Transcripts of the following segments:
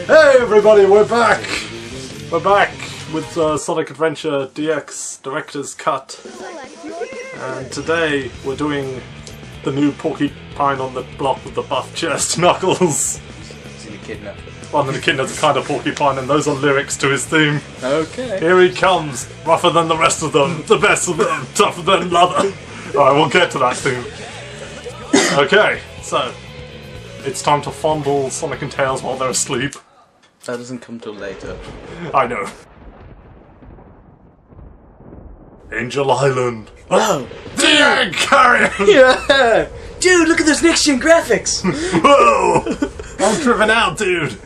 Hey everybody, we're back! We're back with Sonic Adventure DX Director's Cut. And today we're doing the new porcupine on the block with the buff chest, Knuckles. It's an echidna. Well, an echidna's a kind of porcupine, and those are lyrics to his theme. Okay. Here he comes, rougher than the rest of them, the best of them, tougher than leather. Alright, we'll get to that theme. Okay, so it's time to fondle Sonic and Tails while they're asleep. That doesn't come till later. I know. Angel Island. Wow! DX carrier! Yeah! Dude, look at those next-gen graphics! Whoa! I'm tripping out, dude!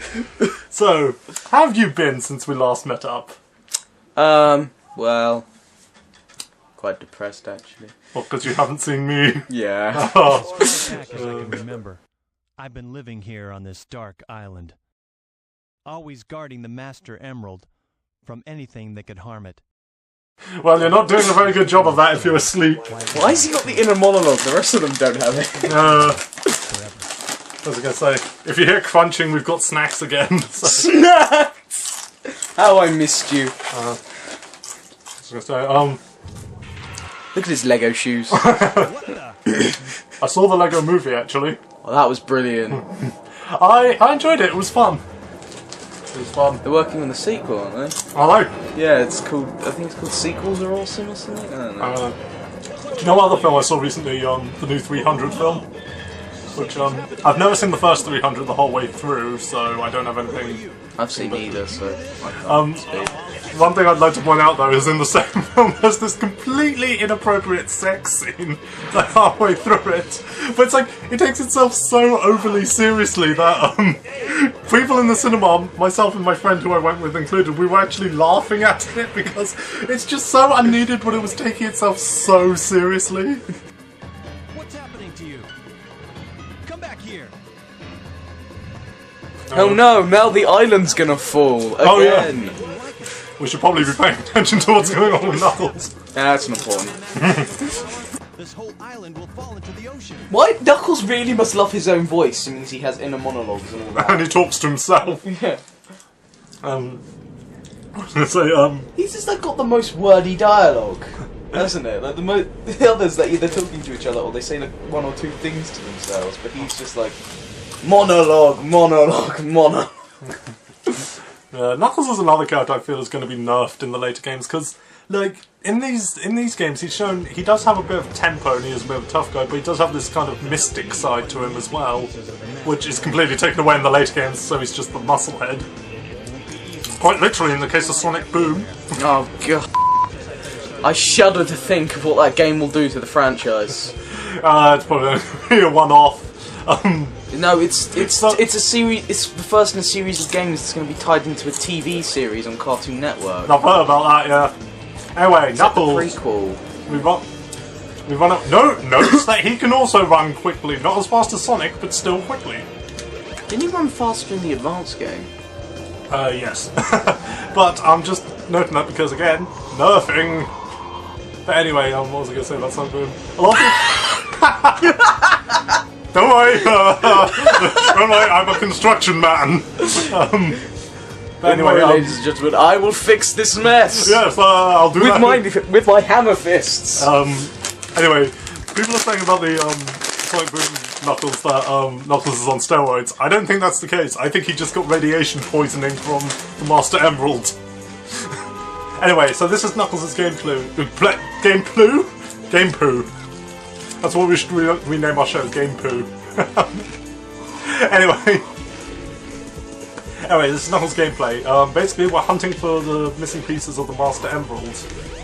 So, how have you been since we last met up? Well... quite depressed, actually. Well, because you haven't seen me. Yeah. Oh. As back as I can remember, I've been living here on this dark island, always guarding the Master Emerald from anything that could harm it. Well, you're not doing a very good job of that if you're asleep. Why has he got the inner monologue? The rest of them don't have it. What was I going to say? If you hear crunching, we've got snacks again. So. Snacks! How I missed you. I was going to say, Look at his Lego shoes. I saw the Lego movie, actually. Oh, that was brilliant. I enjoyed it, it was fun. It was fun. They're working on the sequel, aren't they? I know. Yeah, it's called... I think it's called Sequels Are Awesome or something? I don't know. Do you know what other film I saw recently? The new 300 film? Which, I've never seen the first 300 the whole way through, so I don't have anything... I've seen either, so I can't speak. One thing I'd like to point out, though, is in the same film there's this completely inappropriate sex scene like halfway through it. But it's like, it takes itself so overly seriously that people in the cinema, myself and my friend who I went with included, we were actually laughing at it because it's just so unneeded, but it was taking itself so seriously. What's happening to you? Come back here. Oh no, now the island's gonna fall again. Oh, yeah. We should probably be paying attention to what's going on with Knuckles. Yeah, that's not important. This whole island will fall into the ocean. Why? Knuckles really must love his own voice. It means he has inner monologues and all that. And he talks to himself. Yeah. I was gonna say, He's just like got the most wordy dialogue, hasn't it? Like the others that they're talking to each other or they say like one or two things to themselves, but he's just like monologue. Knuckles is another character I feel is going to be nerfed in the later games because, like, in these games he does have a bit of tempo and he is a bit of a tough guy, but he does have this kind of mystic side to him as well, which is completely taken away in the later games, so he's just the musclehead. Quite literally in the case of Sonic Boom. Oh god. I shudder to think of what that game will do to the franchise. It's probably a one-off. No, it's a series. It's the first in a series of games that's going to be tied into a TV series on Cartoon Network. I've heard about that, yeah. Anyway, It's Knuckles. like a prequel. We run up. Notice that he can also run quickly, not as fast as Sonic, but still quickly. Didn't he run faster in the advanced game? Yes. But I'm just noting that because again, nerfing. But anyway, what was I going to say about Sonic Boom? A lot of Don't worry, I'm a construction man. But anyway, ladies and gentlemen, I will fix this mess. Yes, I'll do that. With my hammer fists. Anyway, people are saying about the Sonic Boom Knuckles that Knuckles is on steroids. I don't think that's the case. I think he just got radiation poisoning from the Master Emerald. Anyway, so this is Knuckles' gameplay. Gamepoo. That's what we should rename our show, Gamepoo. Anyway, this is Knuckles' gameplay. Basically, we're hunting for the missing pieces of the Master Emerald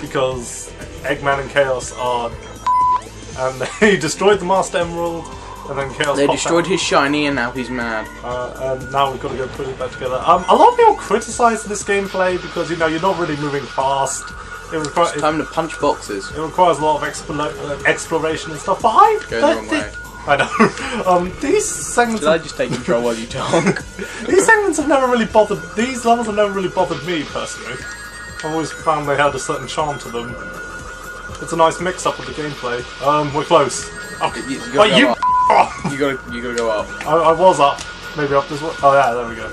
because Eggman and Chaos are, and they destroyed the Master Emerald, and then Chaos. They destroyed his shiny, and now he's mad. And now we've got to go put it back together. A lot of people criticise this gameplay because you're not really moving fast. It's time to punch boxes. It requires a lot of exploration and stuff, but I know. These segments. Did I just take control while you talk? These segments have never really bothered. These levels have never really bothered me personally. I've always found they had a certain charm to them. It's a nice mix-up of the gameplay. We're close. Oh, you Oh! You gotta go up. I was up. Maybe up this way. Oh yeah, there we go.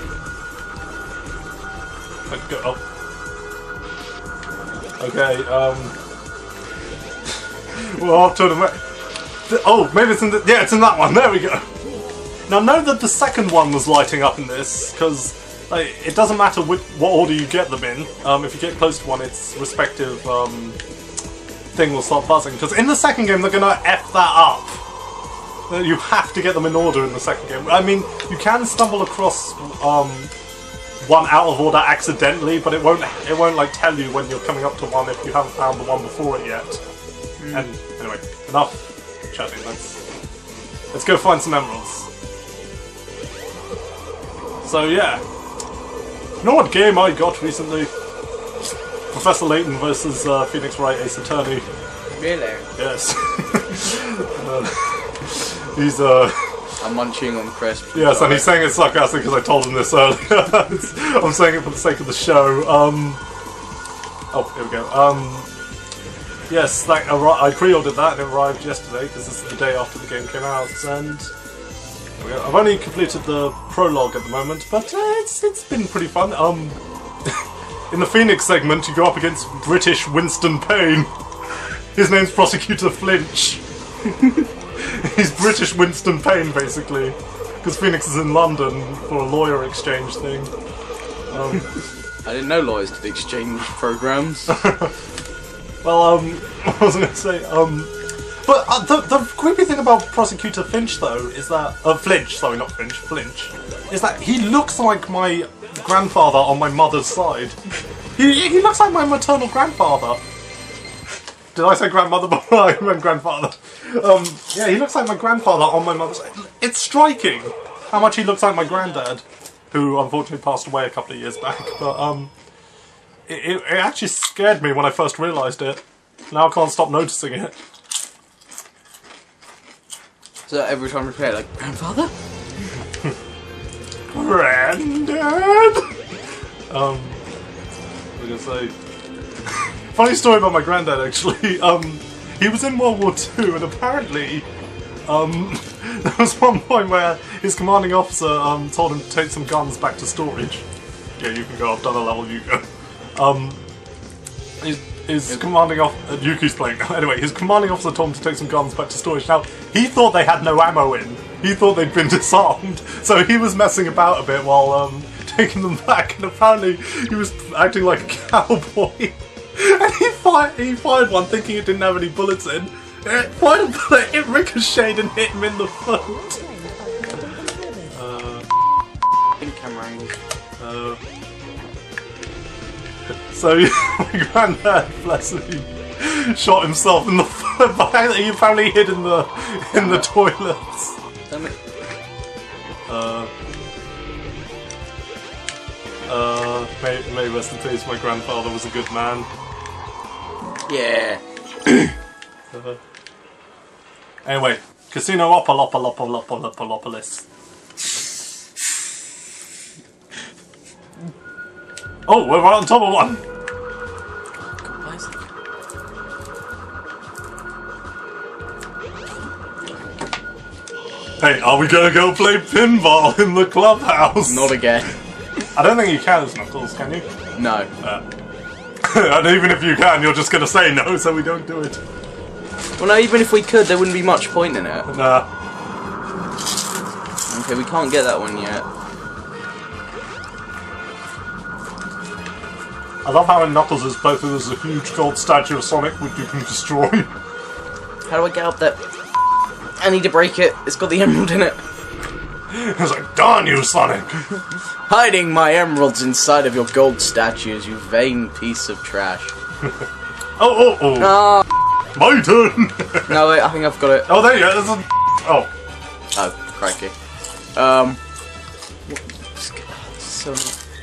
Let's go up. Okay, well, I'll turn away. Oh, maybe it's in the... Yeah, it's in that one. There we go. Now, note that the second one was lighting up in this, because like, it doesn't matter what order you get them in. If you get close to one, its respective thing will start buzzing. Because in the second game, they're going to F that up. You have to get them in order in the second game. I mean, you can stumble across one out of order accidentally, but it won't like tell you when you're coming up to one if you haven't found the one before it yet. And anyway, enough chatting. Let's go find some emeralds. So yeah, you know what game I got recently? Professor Layton versus Phoenix Wright Ace Attorney. Really? Yes. He's I'm munching on crisp. Yes, and he's saying it sarcastic because I told him this earlier. I'm saying it for the sake of the show. Oh, here we go. Yes, I pre-ordered that and it arrived yesterday because this is the day after the game came out, and here we go. I've only completed the prologue at the moment, but it's been pretty fun. In the Phoenix segment, you go up against British Winston Payne. His name's Prosecutor Flinch. He's British Winston Payne, basically, because Phoenix is in London for a lawyer exchange thing. I didn't know lawyers did exchange programs. Well, what was I going to say? But the creepy thing about Prosecutor Finch, though, is that Flinch, sorry, not Finch, Flinch, is that he looks like my grandfather on my mother's side. He looks like my maternal grandfather. Did I say grandmother? I meant grandfather. Yeah, he looks like my grandfather on my mother's side. It's striking how much he looks like my granddad, who unfortunately passed away a couple of years back. But it actually scared me when I first realised it. Now I can't stop noticing it. So every time we play it, like, grandfather? Granddad? What was I gonna say? Funny story about my granddad, actually. He was in World War II, and apparently, there was one point where his commanding officer told him to take some guns back to storage. Yeah, you can go. I've done a level. You go. His commanding officer, Yuki's playing. Anyway, his commanding officer told him to take some guns back to storage. Now, he thought they had no ammo in. He thought they'd been disarmed, so he was messing about a bit while taking them back. And apparently, he was acting like a cowboy. And he fired one thinking it didn't have any bullets in. It fired a bullet, it ricocheted and hit him in the foot. Camera angle. So my granddad, bless him, shot himself in the foot by he apparently hid in the toilets. Damn it. May rest in peace, my grandfather was a good man. Yeah. Anyway, Casino-Opalopolis. Oh, we're right on top of one! Hey, are we gonna go play pinball in the clubhouse? Not again. I don't think you can as Knuckles, can you? No. And even if you can, you're just gonna say no, so we don't do it. Well, no, even if we could, there wouldn't be much point in it. Nah. Okay, we can't get that one yet. I love how in Knuckles there's a huge gold statue of Sonic which you can destroy. How do I get up there? I need to break it. It's got the emerald in it. It's like, darn you, Sonic! Hiding my emeralds inside of your gold statues, you vain piece of trash. Oh! My turn! No, wait, I think I've got it. Oh, there you go. Oh, crikey. So,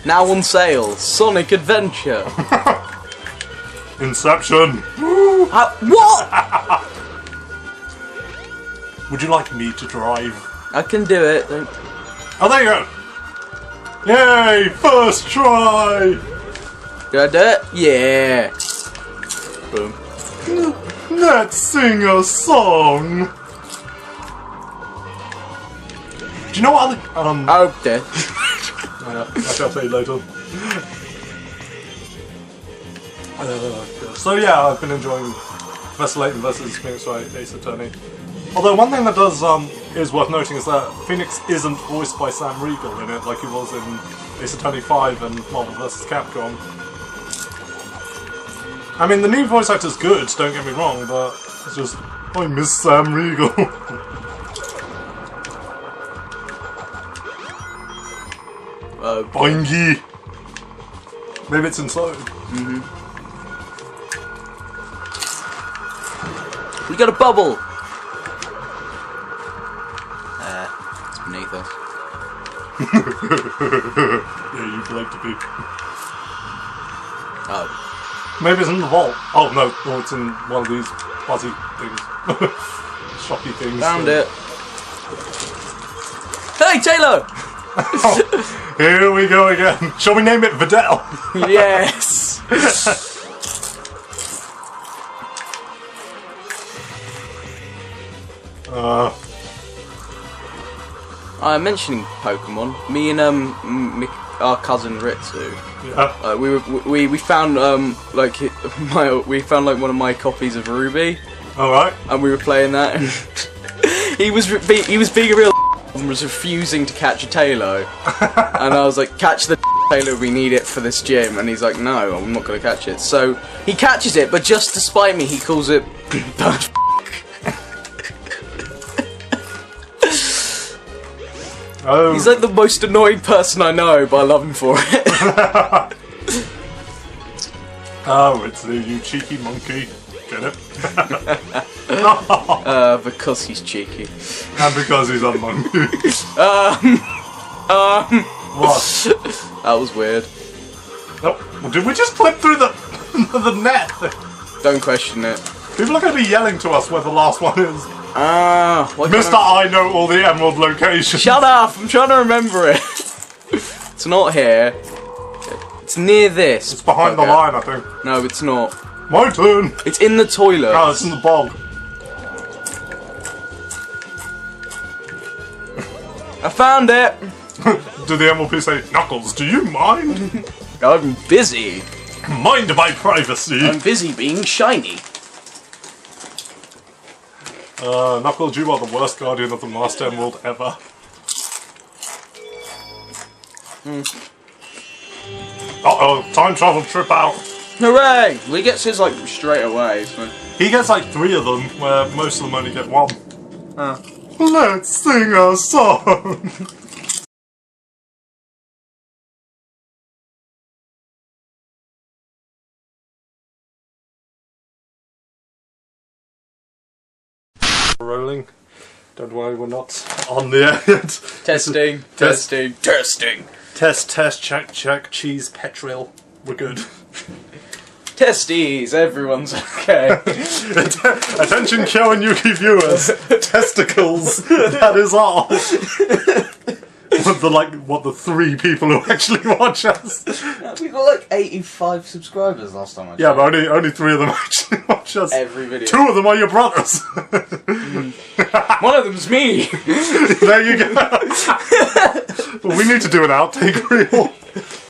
now on sale, Sonic Adventure. Inception. What? Would you like me to drive? I can do it. Oh, there you go. Yay! First try. Do I do it? Yeah. Boom. Let's sing a song. Do you know what other... Oh, dear. Yeah, I shall tell you later. So yeah, I've been enjoying Professor Layton versus Phoenix Wright Ace Attorney. Although one thing that does is worth noting is that Phoenix isn't voiced by Sam Riegel in it like he was in Ace Attorney 5 and Marvel vs. Capcom. I mean, the new voice actor's good, don't get me wrong, but it's just, I miss Sam Riegel. Boingy! Maybe it's inside. We got a bubble! It's beneath us. Yeah, you'd like to be. Oh. Maybe it's in the vault. Oh no, it's in one of these fuzzy things. Shocky things. Found it. Hey, Taylor! Oh, here we go again. Shall we name it Vidal? Yes! I'm mentioning Pokemon. Me and our cousin Ritsu. Yeah. We found we found like one of my copies of Ruby. All right. And we were playing that, and he was being a real and was refusing to catch a Tailo. And I was like, catch the Tailo, we need it for this gym. And he's like, no, I'm not going to catch it. So he catches it, but just to spite me, he calls it bird. Oh. He's like the most annoying person I know, but I love him for it. Oh, it's you cheeky monkey. Get it? Because he's cheeky. And because he's a monkey. What? That was weird. Oh, did we just clip through the the net? Don't question it. People are going to be yelling to us where the last one is. Mr. I know all the emerald locations. Shut up! I'm trying to remember it. It's not here. It's near this. It's behind the line, I think. No, it's not. My turn. It's in the toilet. No, it's in the bog. I found it. Do the MLP say, Knuckles, do you mind? I'm busy. Mind my privacy. I'm busy being shiny. Knuckles, you are the worst guardian of the Master Emerald ever. Uh-oh, time travel trip out. Hooray! Well, he gets his like straight away. So. He gets like 3 of them, where most of them only get 1. Let's sing a song. Rolling. Don't worry, we're not on the end. Testing, testing, testing. Test, check, cheese, petrol. We're good. Testes, everyone's okay. Attention, Kyo and Yuki viewers. Testicles. That is all. What the 3 people who actually watch us. We got like 85 subscribers last time I checked. Yeah, but only 3 of them actually watch us. Every video. 2 of them are your brothers. One of them's me. There you go. But we need to do an outtake reel.